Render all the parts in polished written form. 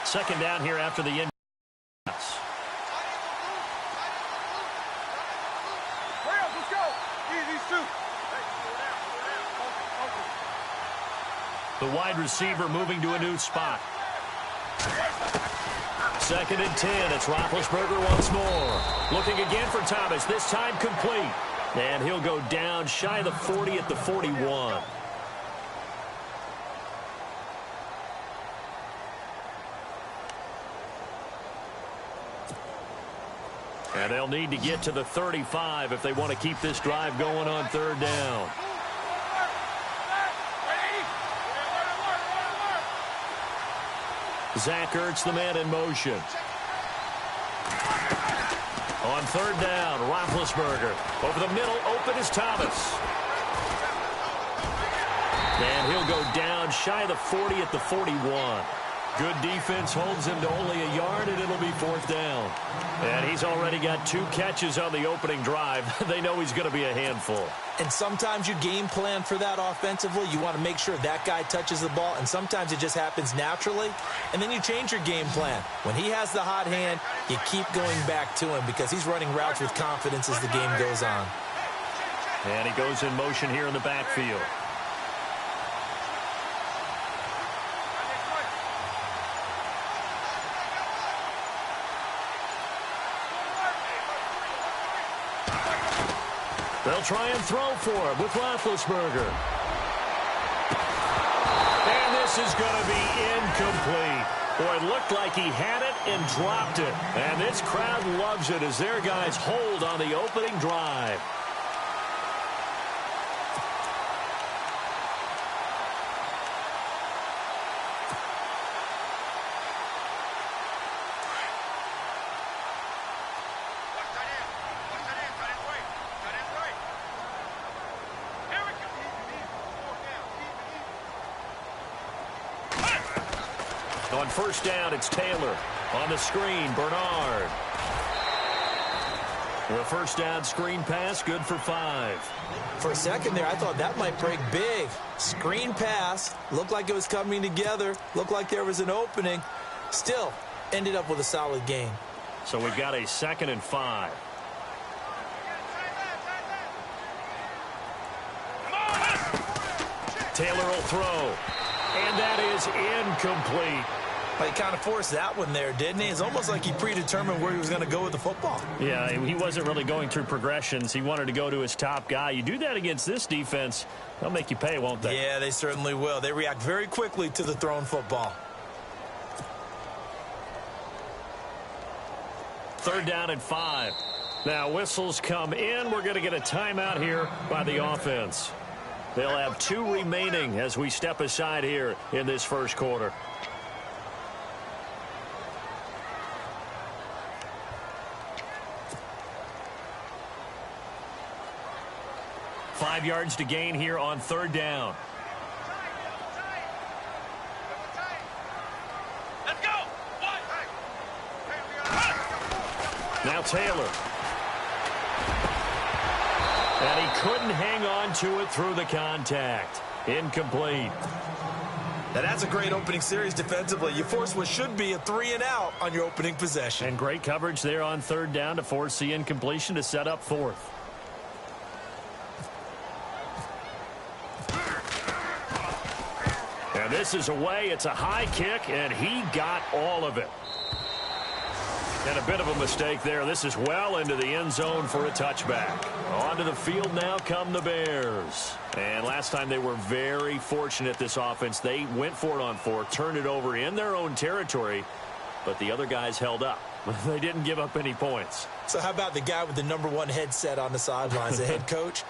Second down here after the end. The wide receiver moving to a new spot. Second and 10. It's Roethlisberger once more. Looking again for Thomas. This time complete. And he'll go down shy of the 40 at the 41. And they'll need to get to the 35 if they want to keep this drive going on third down. Zach Ertz, the man in motion. On third down, Roethlisberger. Over the middle, open is Thomas. And he'll go down shy of the 40 at the 41. Good defense holds him to only a yard, and it'll be fourth down. And he's already got 2 catches on the opening drive. They know he's going to be a handful. And sometimes you game plan for that offensively. You want to make sure that guy touches the ball, and sometimes it just happens naturally. And then you change your game plan. When he has the hot hand, you keep going back to him because he's running routes with confidence as the game goes on. And he goes in motion here in the backfield. They'll try and throw for him with Roethlisberger. And this is going to be incomplete. Boy, it looked like he had it and dropped it. And this crowd loves it as their guys hold on the opening drive. On first down, it's Taylor. On the screen, Bernard. The first down screen pass, good for 5. For a second there, I thought that might break big. Screen pass, looked like it was coming together, looked like there was an opening. Still, ended up with a solid gain. So we've got a 2nd and 5. Taylor will throw. And that is incomplete. But he kind of forced that one there, didn't he? It's almost like he predetermined where he was going to go with the football. Yeah, he wasn't really going through progressions. He wanted to go to his top guy. You do that against this defense, they'll make you pay, won't they? Yeah, they certainly will. They react very quickly to the thrown football. Third down and 5. Now whistles come in. We're going to get a timeout here by the offense. They'll have 2 remaining as we step aside here in this first quarter. Five yards to gain here on third down. Let's go. Now Taylor. And he couldn't hang on to it through the contact. Incomplete. Now that's a great opening series defensively. You force what should be a 3-and-out on your opening possession. And great coverage there on third down to force the incompletion to set up fourth. And this is away. It's a high kick, and he got all of it. And a bit of a mistake there. This is well into the end zone for a touchback. Onto the field now come the Bears. And last time they were very fortunate, this offense. They went for it on 4, turned it over in their own territory, but the other guys held up. They didn't give up any points. So how about the guy with the #1 headset on the sidelines, the head coach?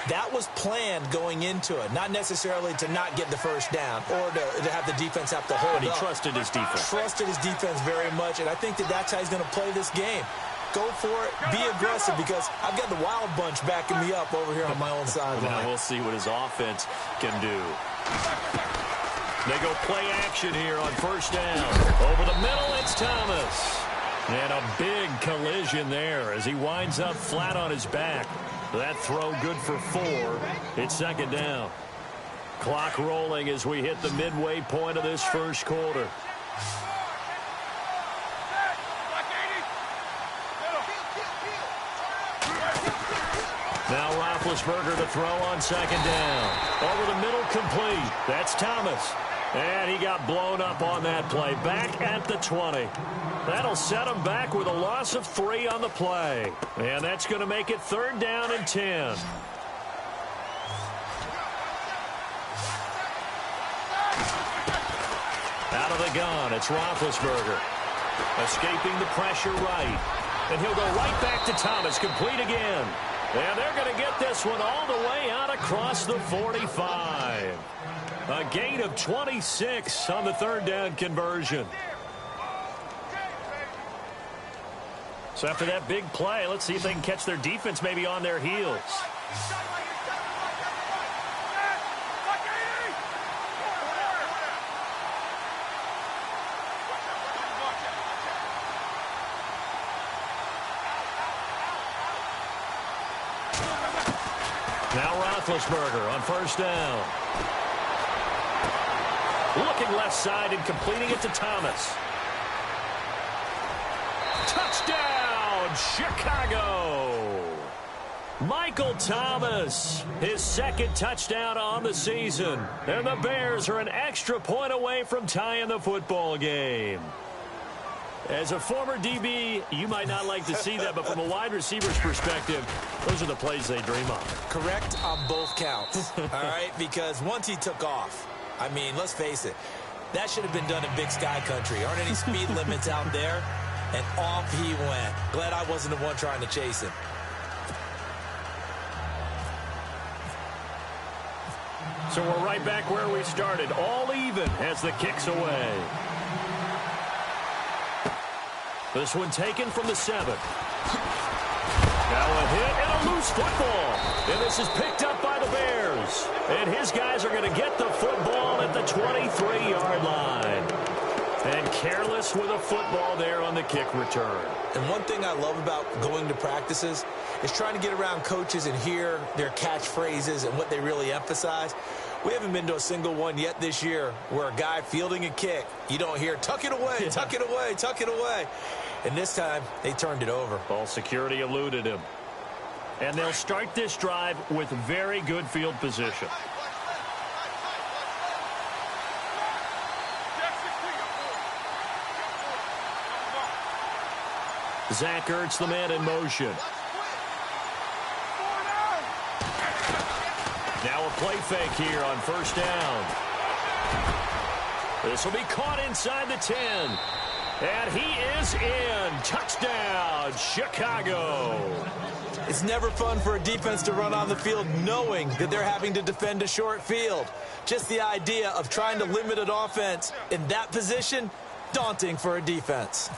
That was planned going into it, not necessarily to not get the first down or to have the defense have to hold up. But he trusted his defense. Trusted his defense very much, and I think that's how he's going to play this game. Go for it, be aggressive, because I've got the wild bunch backing me up over here on my own sideline. Now we'll see what his offense can do. They go play action here on first down. Over the middle, it's Thomas. And a big collision there as he winds up flat on his back. That throw good for 4. It's second down. Clock rolling as we hit the midway point of this first quarter. Roethlisberger to throw on second down. Over the middle, complete. That's Thomas. And he got blown up on that play. Back at the 20. That'll set him back with a loss of 3 on the play. And that's going to make it 3rd down and 10. Out of the gun, it's Roethlisberger. Escaping the pressure right. And he'll go right back to Thomas, complete again. And they're going to get this one all the way out across the 45. A gain of 26 on the 3rd down conversion. So after that big play, let's see if they can catch their defense maybe on their heels. Now Roethlisberger on 1st down. Looking left side and completing it to Thomas. Touchdown, Chicago! Michael Thomas, his 2nd touchdown on the season. And the Bears are an extra point away from tying the football game. As a former DB, you might not like to see that, but from a wide receiver's perspective, those are the plays they dream of. Correct on both counts, all right? Because once he took off, I mean, let's face it, that should have been done in Big Sky Country. Aren't any speed limits out there? And off he went. Glad I wasn't the one trying to chase him. So we're right back where we started, all even as the kick's away. This one taken from the 7. Now a hit and a loose football. And this is picked up by the Bears. And his guys are going to get the football at the 23-yard line. And careless with a football there on the kick return. And one thing I love about going to practices is trying to get around coaches and hear their catchphrases and what they really emphasize. We haven't been to a single one yet this year where a guy fielding a kick, you don't hear, tuck it away, tuck it away, tuck it away. And this time, they turned it over. Ball security eluded him. And they'll start this drive with very good field position. Zach Ertz, the man in motion. Now a play fake here on 1st down. This will be caught inside the 10. And he is in. Touchdown, Chicago. It's never fun for a defense to run on the field knowing that they're having to defend a short field. Just the idea of trying to limit an offense in that position, daunting for a defense.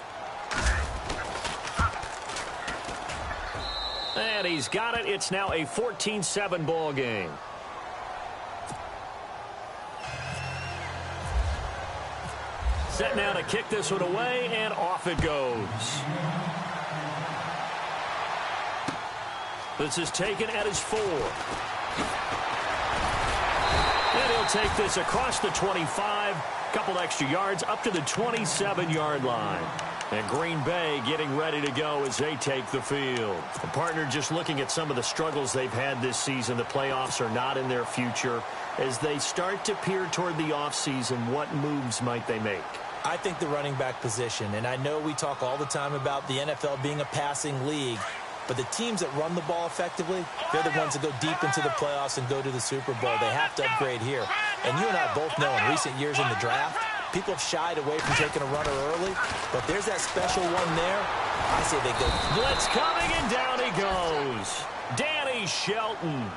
And he's got it. It's now a 14-7 ball game. Set now to kick this one away, and off it goes. This is taken at his 4. And he'll take this across the 25, couple extra yards, up to the 27-yard line. And Green Bay getting ready to go as they take the field. The partner just looking at some of the struggles they've had this season. The playoffs are not in their future. As they start to peer toward the offseason, what moves might they make? I think the running back position, and I know we talk all the time about the NFL being a passing league, but the teams that run the ball effectively, they're the ones that go deep into the playoffs and go to the Super Bowl. They have to upgrade here. And you and I both know in recent years in the draft, people have shied away from taking a runner early, but there's that special one there. I say they go. Blitz coming, and down he goes. Danny Shelton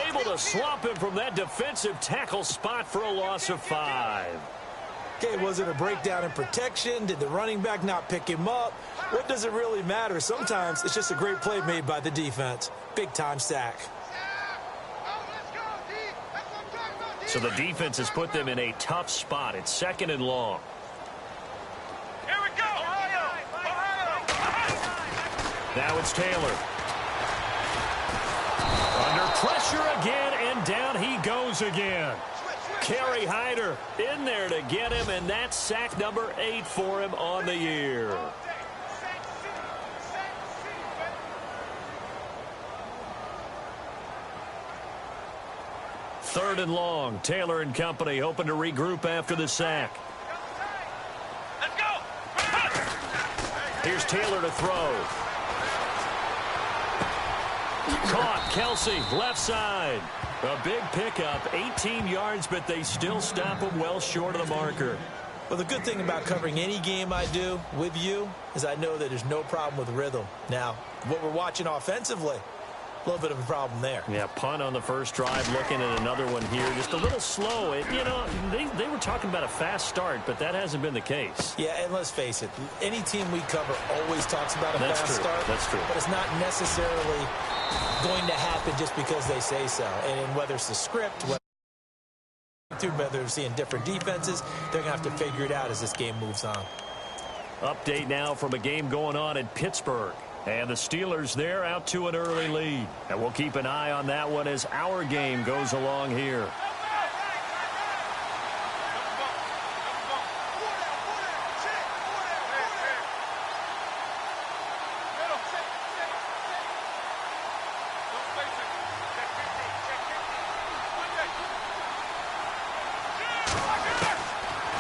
able to swamp him from that defensive tackle spot for a loss of 5. Okay, was it a breakdown in protection? Did the running back not pick him up? What does it really matter? Sometimes it's just a great play made by the defense. Big-time sack. So the defense has put them in a tough spot. It's 2nd and long. Here we go! Now it's Taylor. Under pressure again, and down he goes again. Kerry Hyder in there to get him, and that's sack number 8 for him on the year. 3rd and long. Taylor and company hoping to regroup after the sack. Let's go. Here's Taylor to throw. Caught. Kelsey, left side. A big pickup, 18 yards, but they still stop him well short of the marker. Well, the good thing about covering any game I do with you is I know that there's no problem with rhythm. Now, what we're watching offensively, a little bit of a problem there. Yeah, punt on the first drive, looking at another one here. Just a little slow. You know, they were talking about a fast start, but that hasn't been the case. Yeah, and let's face it, any team we cover always talks about a fast start. That's true. But it's not necessarily going to happen just because they say so. And whether it's the script, whether they're seeing different defenses, they're going to have to figure it out as this game moves on. Update now from a game going on in Pittsburgh. And the Steelers there out to an early lead. And we'll keep an eye on that one as our game goes along here.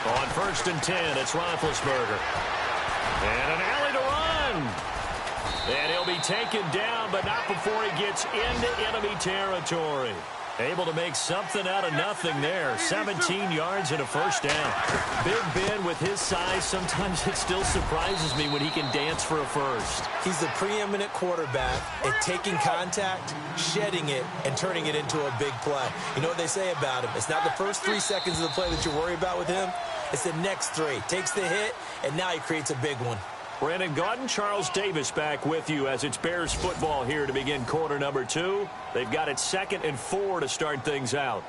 On 1st and 10, it's Roethlisberger. And an alley to run. And he'll be taken down, but not before he gets into enemy territory. Able to make something out of nothing there. 17 yards and a first down. Big Ben with his size, sometimes it still surprises me when he can dance for a first. He's the preeminent quarterback at taking contact, shedding it, and turning it into a big play. You know what they say about him? It's not the first 3 seconds of the play that you worry about with him. It's the next 3. Takes the hit, and now he creates a big one. Brandon Gaudin, Charles Davis back with you as it's Bears football here to begin quarter number 2. They've got it 2nd and 4 to start things out.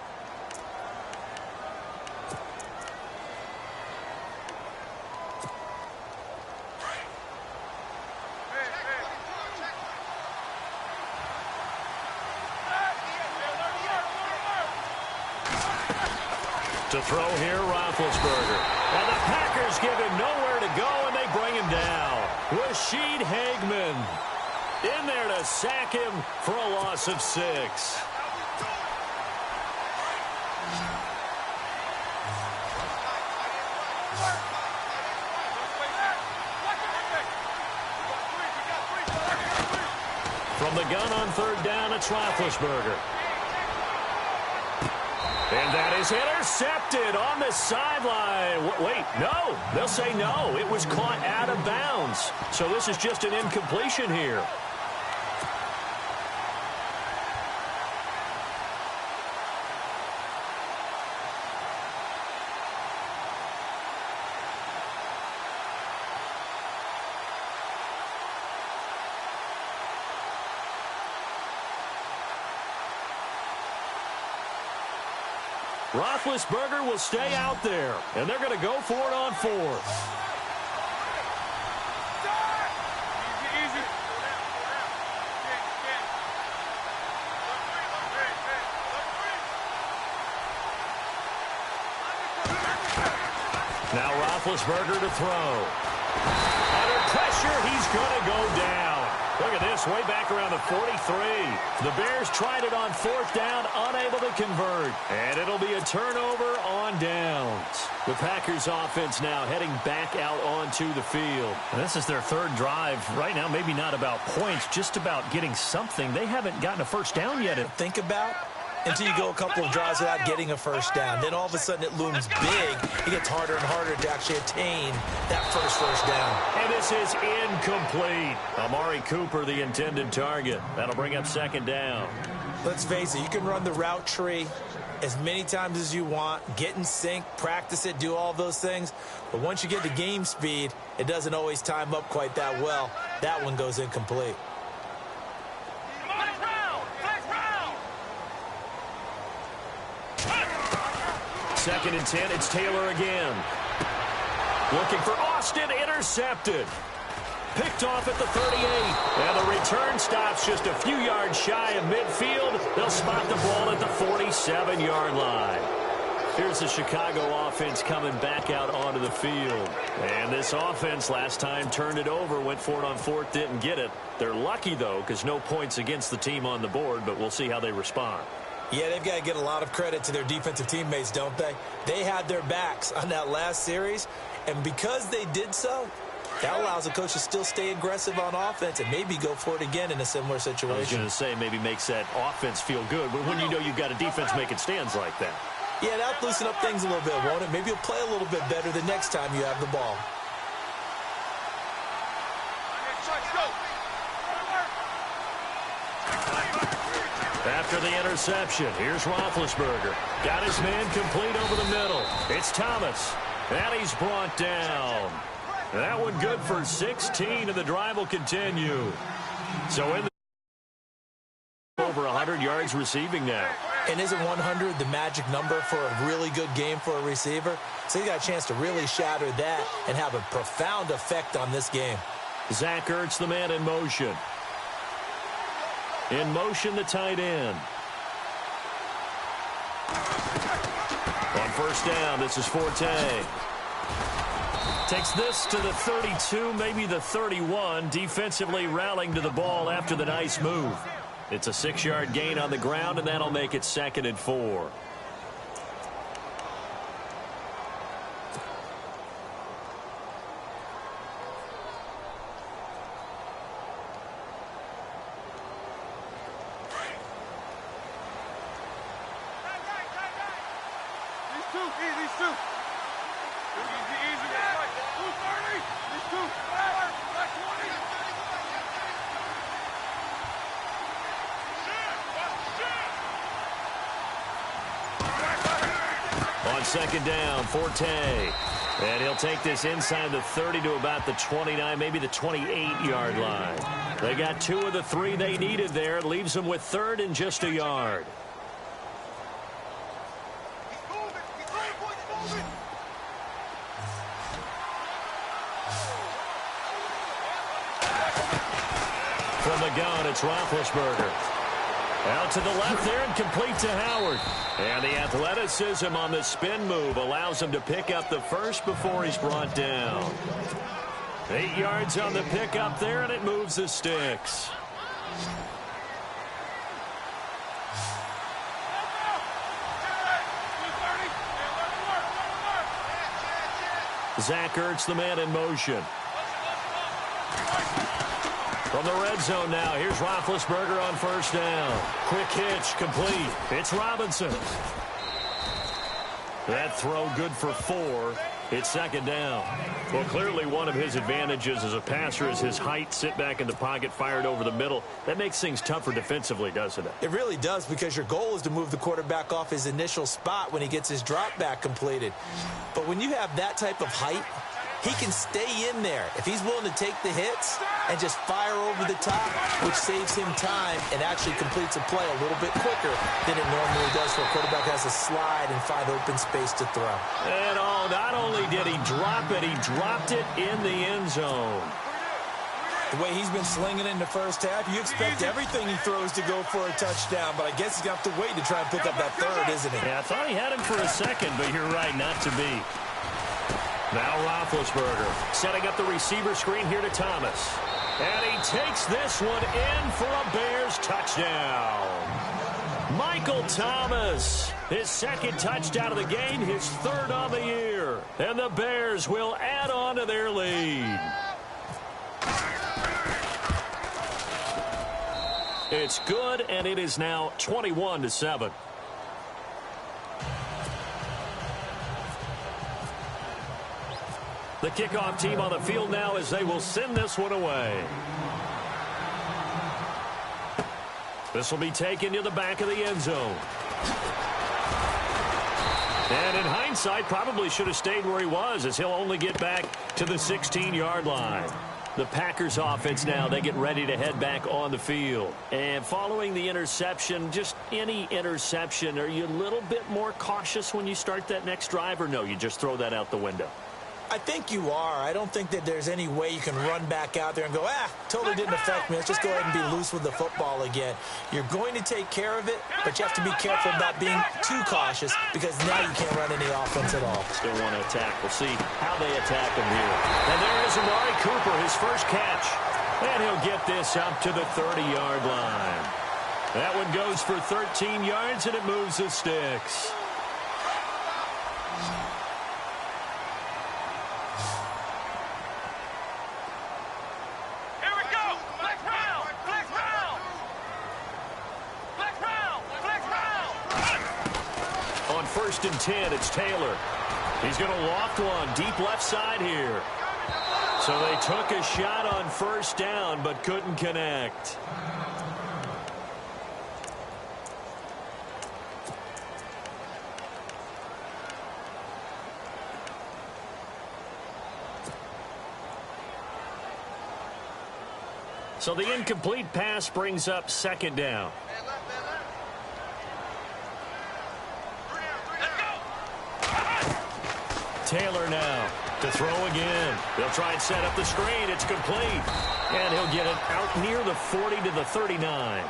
To throw here, Roethlisberger. And the Packers give him nowhere to go, and they bring him down. Rashid Hageman in there to sack him for a loss of 6. From the gun on 3rd down, it's Roethlisberger. And that is intercepted on the sideline. Wait, no. They'll say no. It was caught out of bounds. So this is just an incompletion here. Roethlisberger will stay out there, and they're going to go for it on 4th. Easy. Now Roethlisberger to throw. Under pressure, he's going to go down. Look at this, way back around the 43. The Bears tried it on 4th down, unable to convert. And it'll be a turnover on downs. The Packers offense now heading back out onto the field. And this is their 3rd drive. Right now, maybe not about points, just about getting something. They haven't gotten a first down yet. Think about until you go a couple of drives without getting a first down. Then all of a sudden it looms big. It gets harder and harder to actually attain that first down. And this is incomplete. Amari Cooper, the intended target. That'll bring up 2nd down. Let's face it, you can run the route tree as many times as you want, get in sync, practice it, do all those things. But once you get to game speed, it doesn't always time up quite that well. That one goes incomplete. 2nd and 10, it's Taylor again. Looking for Austin, intercepted. Picked off at the 38. And the return stops just a few yards shy of midfield. They'll spot the ball at the 47-yard line. Here's the Chicago offense coming back out onto the field. And this offense last time turned it over, went for it on 4th, didn't get it. They're lucky, though, because no points against the team on the board, but we'll see how they respond. Yeah, they've got to get a lot of credit to their defensive teammates, don't they? They had their backs on that last series, and because they did so, that allows the coach to still stay aggressive on offense and maybe go for it again in a similar situation. I was going to say maybe makes that offense feel good, but when you know you've got a defense making stands like that. Yeah, that'll loosen up things a little bit, won't it? Maybe you'll play a little bit better the next time you have the ball. After the interception, here's Roethlisberger. Got his man complete over the middle. It's Thomas, and he's brought down. That one good for 16, and the drive will continue. So in the over 100 yards receiving now. And isn't 100 the magic number for a really good game for a receiver? So he got a chance to really shatter that and have a profound effect on this game. Zach Ertz, the man in motion. In motion, the tight end. On first down, this is Forte. Takes this to the 32, maybe the 31. Defensively rallying to the ball after the nice move. It's a 6-yard gain on the ground, and that'll make it 2nd and 4. On second down, Forte. And he'll take this inside the 30 to about the 29, maybe the 28-yard line. They got 2 of the 3 they needed there. It leaves them with 3rd and just a yard. From the gun, it's Roethlisberger. Out to the left there and complete to Howard. And the athleticism on the spin move allows him to pick up the first before he's brought down. 8 yards on the pickup there, and it moves the sticks. Zach Ertz, the man in motion. From the red zone now, here's Roethlisberger on first down. Quick hitch, complete. It's Robinson. That throw good for 4. It's 2nd down. Well, clearly one of his advantages as a passer is his height. Sit back in the pocket, fired over the middle. That makes things tougher defensively, doesn't it? It really does, because your goal is to move the quarterback off his initial spot when he gets his drop back completed. But when you have that type of height, he can stay in there if he's willing to take the hits and just fire over the top, which saves him time and actually completes a play a little bit quicker than it normally does for a quarterback who has to slide and find open space to throw. And not only did he drop it, he dropped it in the end zone. The way he's been slinging it in the first half, you expect everything he throws to go for a touchdown, but I guess he's going to have to wait to try and pick up that 3rd, isn't he? Yeah, I thought he had him for a second, but you're right, not to be. Now Roethlisberger setting up the receiver screen here to Thomas. And he takes this one in for a Bears touchdown. Michael Thomas, his 2nd touchdown of the game, his 3rd on the year. And the Bears will add on to their lead. It's good, and it is now 21-7. The kickoff team on the field now as they will send this one away. This will be taken to the back of the end zone. And in hindsight, probably should have stayed where he was, as he'll only get back to the 16-yard line. The Packers offense now, they get ready to head back on the field. And following the interception, just any interception, are you a little bit more cautious when you start that next drive, or no, you just throw that out the window? I think you are. I don't think that there's any way you can run back out there and go, totally didn't affect me. Let's just go ahead and be loose with the football again. You're going to take care of it, but you have to be careful about being too cautious, because now you can't run any offense at all. Still want to attack. We'll see how they attack him here. And there is Amari Cooper, his first catch. And he'll get this up to the 30-yard line. That one goes for 13 yards, and it moves the sticks. Here we go. Flex round. Flex round. Flex round. Flex round. On 1st and 10, it's Taylor. He's going to loft one deep left side here. So they took a shot on 1st down, but couldn't connect. So the incomplete pass brings up 2nd down. Taylor now to throw again. They'll try and set up the screen. It's complete. And he'll get it out near the 40 to the 39.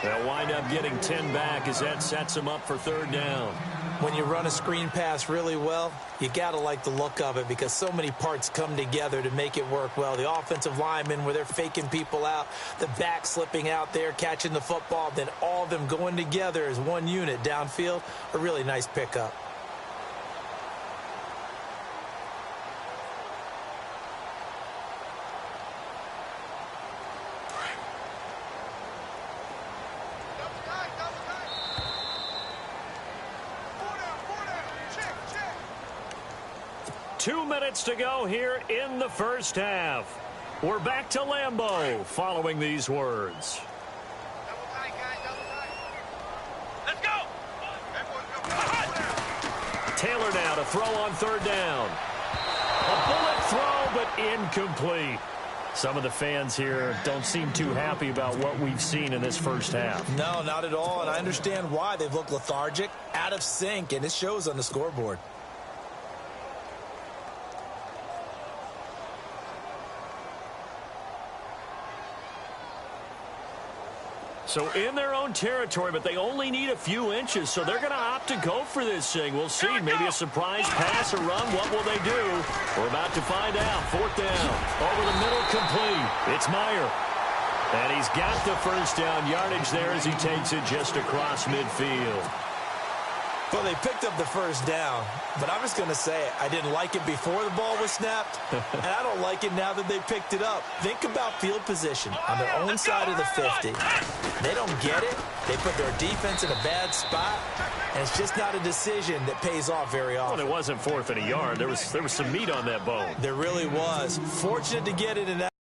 They'll wind up getting 10 back as that sets them up for 3rd down. When you run a screen pass really well, you got to like the look of it because so many parts come together to make it work well. The offensive linemen where they're faking people out, the back slipping out there, catching the football, then all of them going together as one unit downfield, a really nice pickup. Two minutes to go here in the 1st half. We're back to Lambeau following these words. Let's go. Taylor now to throw on 3rd down. A bullet throw, but incomplete. Some of the fans here don't seem too happy about what we've seen in this 1st half. No, not at all, and I understand why. They've looked lethargic, out of sync, and it shows on the scoreboard. So in their own territory, but they only need a few inches, so they're going to opt to go for this thing. We'll see. Maybe a surprise pass or run. What will they do? We're about to find out. 4th down. Over the middle, complete. It's Meyer. And he's got the 1st down yardage there as he takes it just across midfield. Well, they picked up the 1st down, but I'm just going to say I didn't like it before the ball was snapped, and I don't like it now that they picked it up. Think about field position on their own side of the 50. They don't get it. They put their defense in a bad spot, and it's just not a decision that pays off very often. Well, it wasn't 4th and a yard. There was some meat on that bone. There really was. Fortunate to get it in that.